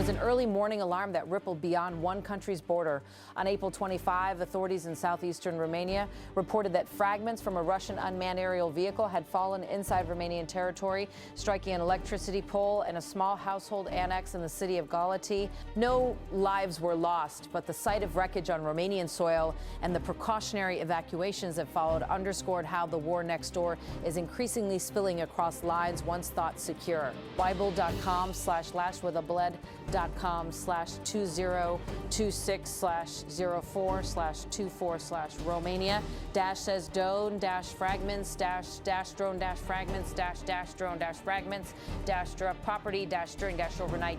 was an early morning alarm that rippled beyond one country's border. On April 25, authorities in southeastern Romania reported that fragments from a Russian unmanned aerial vehicle had fallen inside Romanian territory, striking an electricity pole and a small household annex in the city of Galați. No lives were lost, but the sight of wreckage on Romanian soil and the precautionary evacuations that followed underscored how the war next door is increasingly spilling across lines once thought secure. Bible.com/lashwithabled.com/2026/04/24/Romania says drone fragments drone fragments drone fragments property during overnight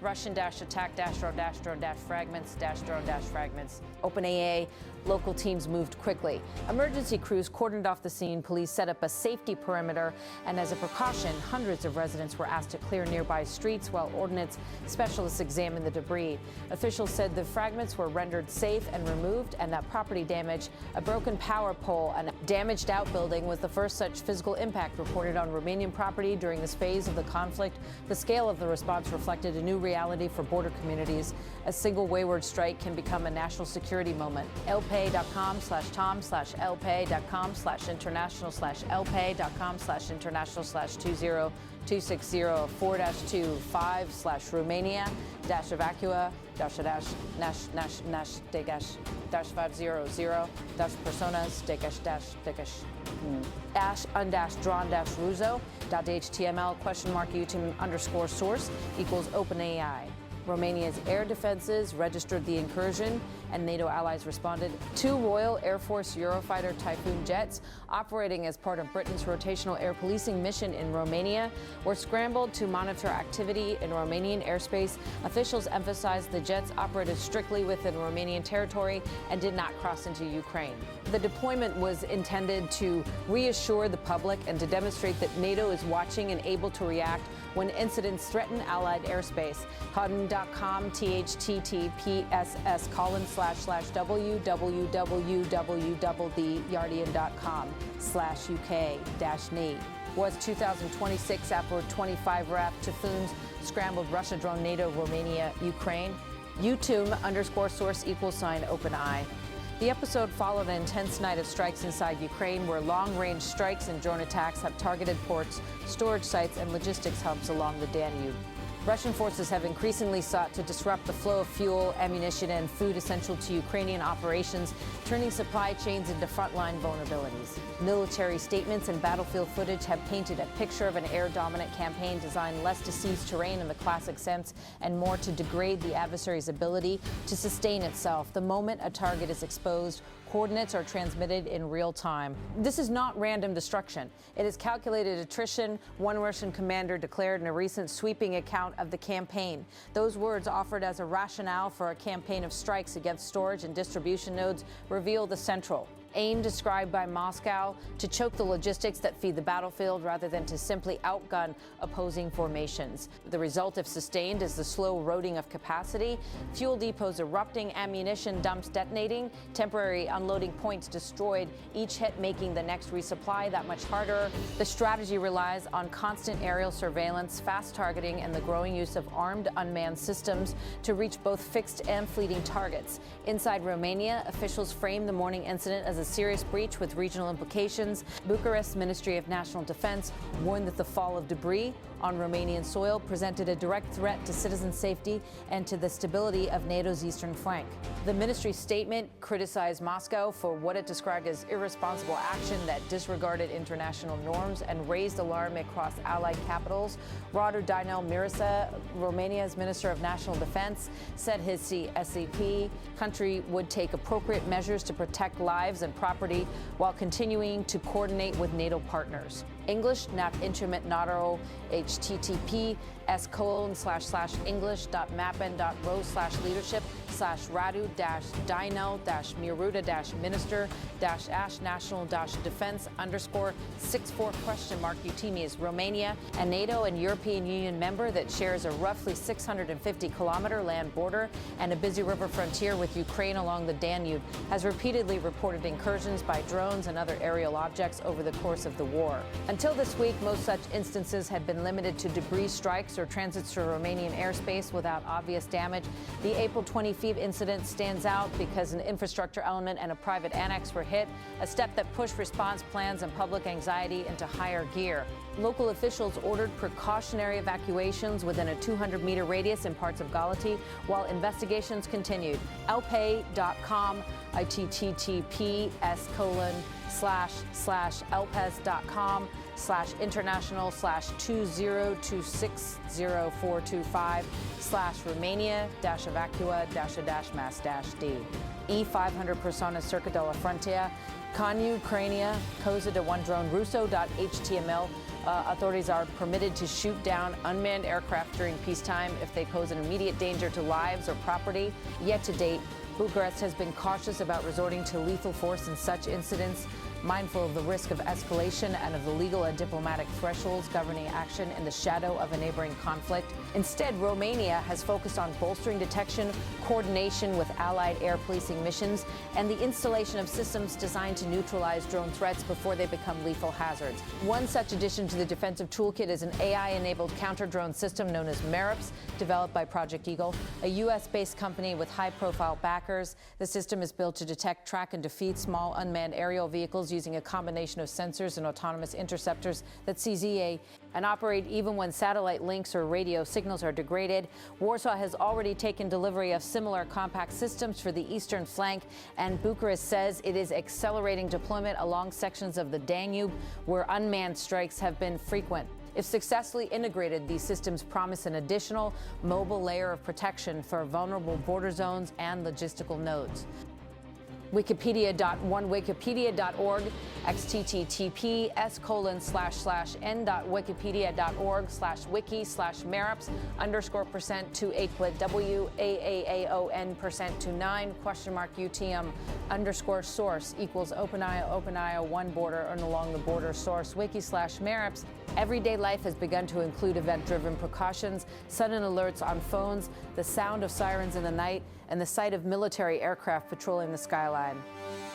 Russian attack drone fragments drone fragments. OpenAI local teams moved quickly. Emergency crews cordoned off the scene. Police set up a safety perimeter, and as a precaution, hundreds of residents were asked to clear nearby streets while ordnance specialists examined the debris. Officials said the fragments were rendered safe and removed, and that property damage, a broken power pole, and a damaged outbuilding was the first such physical impact reported on Romanian property during this phase of the conflict. The scale of the response reflected a new reality for border communities. A single wayward strike can become a national security moment. lp.com/international/lp.com/international/202604-2-5/0-0-personas-UTM_mark-UTM_source equals OpenAI. Romania's air defenses registered the incursion, and NATO allies responded. 2 Royal Air Force Eurofighter Typhoon jets, operating as part of Britain's rotational air policing mission in Romania, were scrambled to monitor activity in Romanian airspace. Officials emphasized the jets operated strictly within Romanian territory and did not cross into Ukraine. The deployment was intended to reassure the public and to demonstrate that NATO is watching and able to react when incidents threaten Allied airspace. Hutton.com, www.www.theyardian.com/UK-NE was 2026 after 25 RAF Typhoons scrambled Russia drone NATO Romania Ukraine. UTM_source =OpenAI. The episode followed an intense night of strikes inside Ukraine, where long-range strikes and drone attacks have targeted ports, storage sites, and logistics hubs along the Danube. Russian forces have increasingly sought to disrupt the flow of fuel, ammunition, and food essential to Ukrainian operations, turning supply chains into frontline vulnerabilities. Military statements and battlefield footage have painted a picture of an air-dominant campaign designed less to seize terrain in the classic sense and more to degrade the adversary's ability to sustain itself. The moment a target is exposed, coordinates are transmitted in real time. This is not random destruction. It is calculated attrition, one Russian commander declared in a recent sweeping account of the campaign. Those words, offered as a rationale for a campaign of strikes against storage and distribution nodes, reveal the central aim described by Moscow to choke the logistics that feed the battlefield rather than to simply outgun opposing formations. The result, if sustained, is the slow eroding of capacity, fuel depots erupting, ammunition dumps detonating, temporary unloading points destroyed, each hit making the next resupply that much harder. The strategy relies on constant aerial surveillance, fast targeting, and the growing use of armed unmanned systems to reach both fixed and fleeting targets. Inside Romania, officials frame the morning incident as a serious breach with regional implications. Bucharest's Ministry of National Defense warned that the fall of debris on Romanian soil presented a direct threat to citizen safety and to the stability of NATO's eastern flank. The ministry's statement criticized Moscow for what it described as irresponsible action that disregarded international norms and raised alarm across allied capitals. Radu Dinel Mirisa, Romania's Minister of National Defense, said his SCP country would take appropriate measures to protect lives and property while continuing to coordinate with NATO partners. English, not instrument NATO, https://english.mappen.ro/leadership Radu-Dino-Minister-Ash-National-Defense_64?UT means Romania, a NATO and European Union member that shares a roughly 650-kilometer land border and a busy river frontier with Ukraine along the Danube, has repeatedly reported incursions by drones and other aerial objects over the course of the war. Until this week, most such instances had been limited to debris strikes or transits through Romanian airspace without obvious damage. The April 25th incident stands out because an infrastructure element and a private annex were hit, a step that pushed response plans and public anxiety into higher gear. Local officials ordered precautionary evacuations within a 200-meter radius in parts of Galați, while investigations continued. Elpay.com, ITTPS://Elpes.com/international/20260425/Romania-Evacua-Mass-D. E500 personas cerca della frontiera con Ucraina, cosa de one drone russo.html. Authorities are permitted to shoot down unmanned aircraft during peacetime if they pose an immediate danger to lives or property. Yet to date, Bucharest has been cautious about resorting to lethal force in such incidents, mindful of the risk of escalation and of the legal and diplomatic thresholds governing action in the shadow of a neighboring conflict. Instead, Romania has focused on bolstering detection, coordination with allied air policing missions, and the installation of systems designed to neutralize drone threats before they become lethal hazards. One such addition to the defensive toolkit is an AI-enabled counter-drone system known as MARIPS, developed by Project Eagle, a U.S.-based company with high-profile backers. The system is built to detect, track, and defeat small unmanned aerial vehicles using a combination of sensors and autonomous interceptors that seize EA and operate even when satellite links or radio signals are degraded. Warsaw has already taken delivery of similar compact systems for the eastern flank, and Bucharest says it is accelerating deployment along sections of the Danube where unmanned strikes have been frequent. If successfully integrated, these systems promise an additional mobile layer of protection for vulnerable border zones and logistical nodes. Wikipedia.org, xttp://n.wikipedia.org/wiki/marips_288UTM_source equals OpenIO 1 border and along the border source wiki/marips. Everyday life has begun to include event-driven precautions, sudden alerts on phones, the sound of sirens in the night, and the sight of military aircraft patrolling the skyline.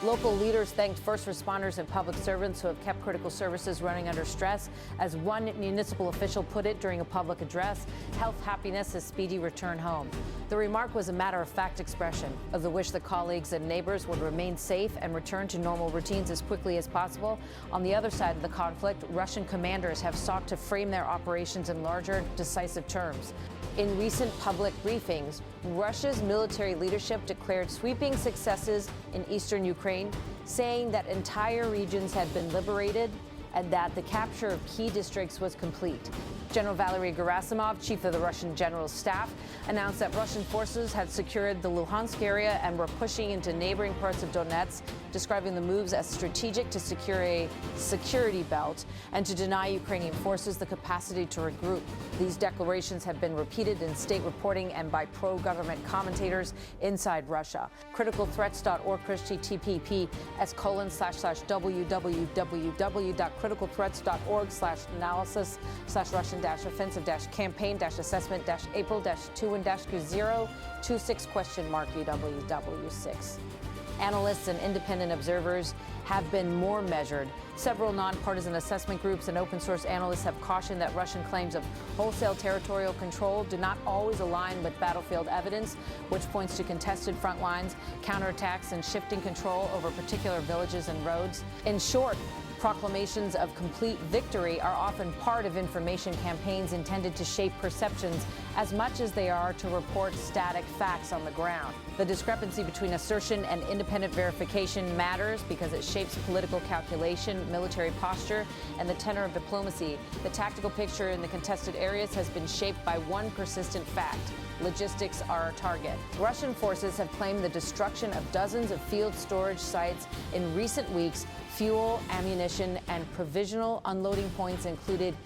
Local leaders thanked first responders and public servants who have kept critical services running under stress. As one municipal official put it during a public address, health, happiness, a speedy return home. The remark was a matter-of-fact expression of the wish that colleagues and neighbors would remain safe and return to normal routines as quickly as possible. On the other side of the conflict, Russian commanders have sought to frame their operations in larger, decisive terms. In recent public briefings, Russia's military leadership declared sweeping successes in eastern Ukraine, saying that entire regions had been liberated and that the capture of key districts was complete. General Valery Gerasimov, chief of the Russian General Staff, announced that Russian forces had secured the Luhansk area and were pushing into neighboring parts of Donetsk, describing the moves as strategic to secure a security belt and to deny Ukrainian forces the capacity to regroup. These declarations have been repeated in state reporting and by pro-government commentators inside Russia. Criticalthreats.org, Criticalthreats.org/www.criticalthreats.org/analysis/Russian-offensive-campaign-assessment-April-2-UW6. Analysts and independent observers have been more measured. Several nonpartisan assessment groups and open-source analysts have cautioned that Russian claims of wholesale territorial control do not always align with battlefield evidence, which points to contested front lines, counterattacks, and shifting control over particular villages and roads. In short, proclamations of complete victory are often part of information campaigns intended to shape perceptions as much as they are to report static facts on the ground. The discrepancy between assertion and independent verification matters because it shapes political calculation, military posture, and the tenor of diplomacy. The tactical picture in the contested areas has been shaped by one persistent fact: logistics are a target. Russian forces have claimed the destruction of dozens of field storage sites in recent weeks. Fuel, ammunition, and provisional unloading points included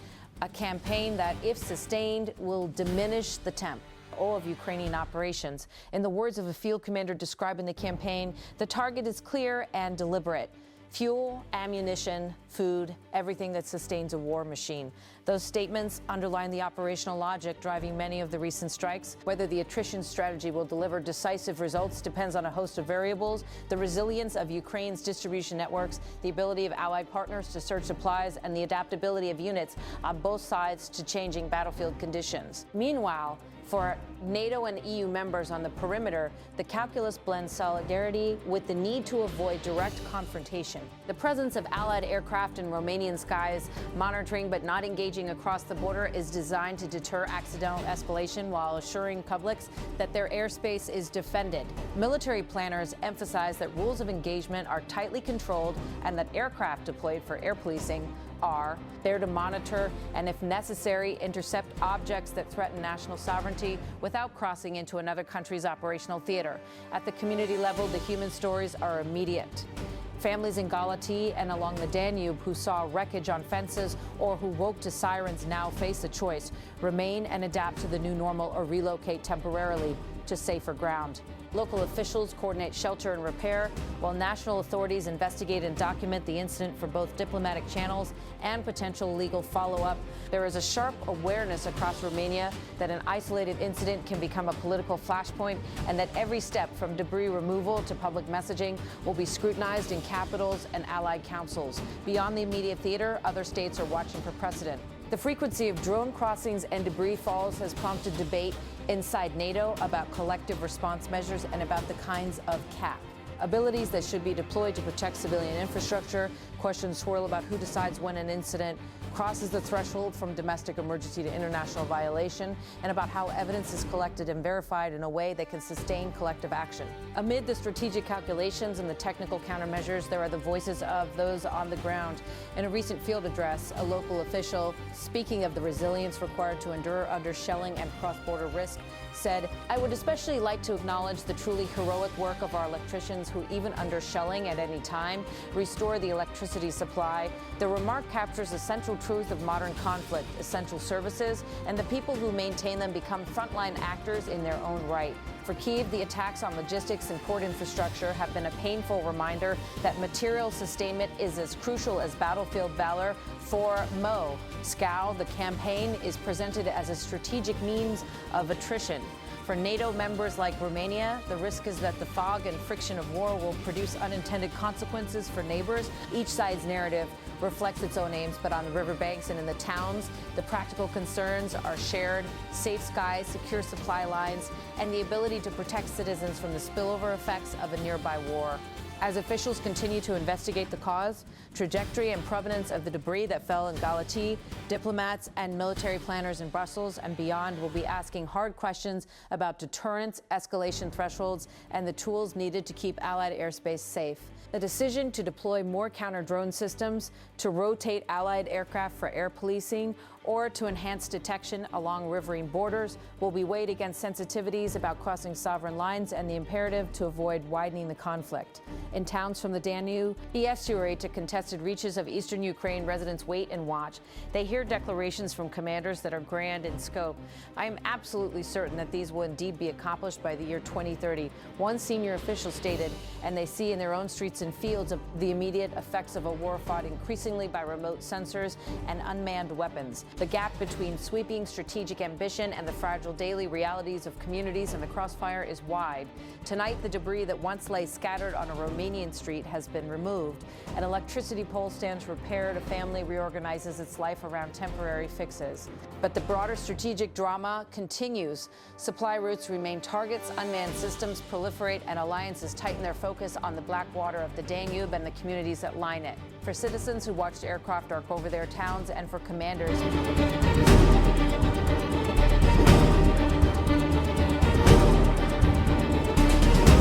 a campaign that, if sustained, will diminish the temp. all of Ukrainian operations. In the words of a field commander describing the campaign, the target is clear and deliberate. Fuel, ammunition, food, everything that sustains a war machine. Those statements underline the operational logic driving many of the recent strikes. Whether the attrition strategy will deliver decisive results depends on a host of variables: the resilience of Ukraine's distribution networks, the ability of allied partners to surge supplies, and the adaptability of units on both sides to changing battlefield conditions. Meanwhile, for NATO and EU members on the perimeter, the calculus blends solidarity with the need to avoid direct confrontation. The presence of Allied aircraft in Romanian skies, monitoring but not engaging across the border, is designed to deter accidental escalation while assuring publics that their airspace is defended. Military planners emphasize that rules of engagement are tightly controlled and that aircraft deployed for air policing are there to monitor and, if necessary, intercept objects that threaten national sovereignty without crossing into another country's operational theater. At the community level, the human stories are immediate. Families in Galați and along the Danube who saw wreckage on fences or who woke to sirens now face a choice: remain and adapt to the new normal or relocate temporarily to safer ground. Local officials coordinate shelter and repair, while national authorities investigate and document the incident for both diplomatic channels and potential legal follow-up. There is a sharp awareness across Romania that an isolated incident can become a political flashpoint, and that every step from debris removal to public messaging will be scrutinized in capitals and allied councils. Beyond the immediate theater, other states are watching for precedent. The frequency of drone crossings and debris falls has prompted debate inside NATO about collective response measures and about the kinds of abilities that should be deployed to protect civilian infrastructure. Questions swirl about who decides when an incident crosses the threshold from domestic emergency to international violation, and about how evidence is collected and verified in a way that can sustain collective action. Amid the strategic calculations and the technical countermeasures, there are the voices of those on the ground. In a recent field address, a local official, speaking of the resilience required to endure under shelling and cross-border risk, said, "I would especially like to acknowledge the truly heroic work of our electricians who, even under shelling at any time, restore the electricity supply." The remark captures a central truth of modern conflict: essential services and the people who maintain them become frontline actors in their own right. For Kyiv, the attacks on logistics and port infrastructure have been a painful reminder that material sustainment is as crucial as battlefield valor. For Moscow, the campaign is presented as a strategic means of attrition. For NATO members like Romania, the risk is that the fog and friction of war will produce unintended consequences for neighbors. Each side's narrative reflects its own aims, but on the riverbanks and in the towns, the practical concerns are shared: safe skies, secure supply lines, and the ability to protect citizens from the spillover effects of a nearby war. As officials continue to investigate the cause, trajectory, and provenance of the debris that fell in Galați, diplomats and military planners in Brussels and beyond will be asking hard questions about deterrence, escalation thresholds, and the tools needed to keep Allied airspace safe. The decision to deploy more counter-drone systems, to rotate Allied aircraft for air policing, or to enhance detection along riverine borders will be weighed against sensitivities about crossing sovereign lines and the imperative to avoid widening the conflict. In towns from the Danube, the estuary to contested reaches of eastern Ukraine, residents wait and watch. They hear declarations from commanders that are grand in scope. I am absolutely certain that these will indeed be accomplished by the year 2030. One senior official stated, and they see in their own streets and fields of the immediate effects of a war fought increasingly by remote sensors and unmanned weapons. The gap between sweeping strategic ambition and the fragile daily realities of communities in the crossfire is wide. Tonight, the debris that once lay scattered on a Romanian street has been removed. An electricity pole stands repaired. A family reorganizes its life around temporary fixes. But the broader strategic drama continues. Supply routes remain targets, unmanned systems proliferate, and alliances tighten their focus on the black water of the Danube and the communities that line it. For citizens who watched aircraft arc over their towns, and for commanders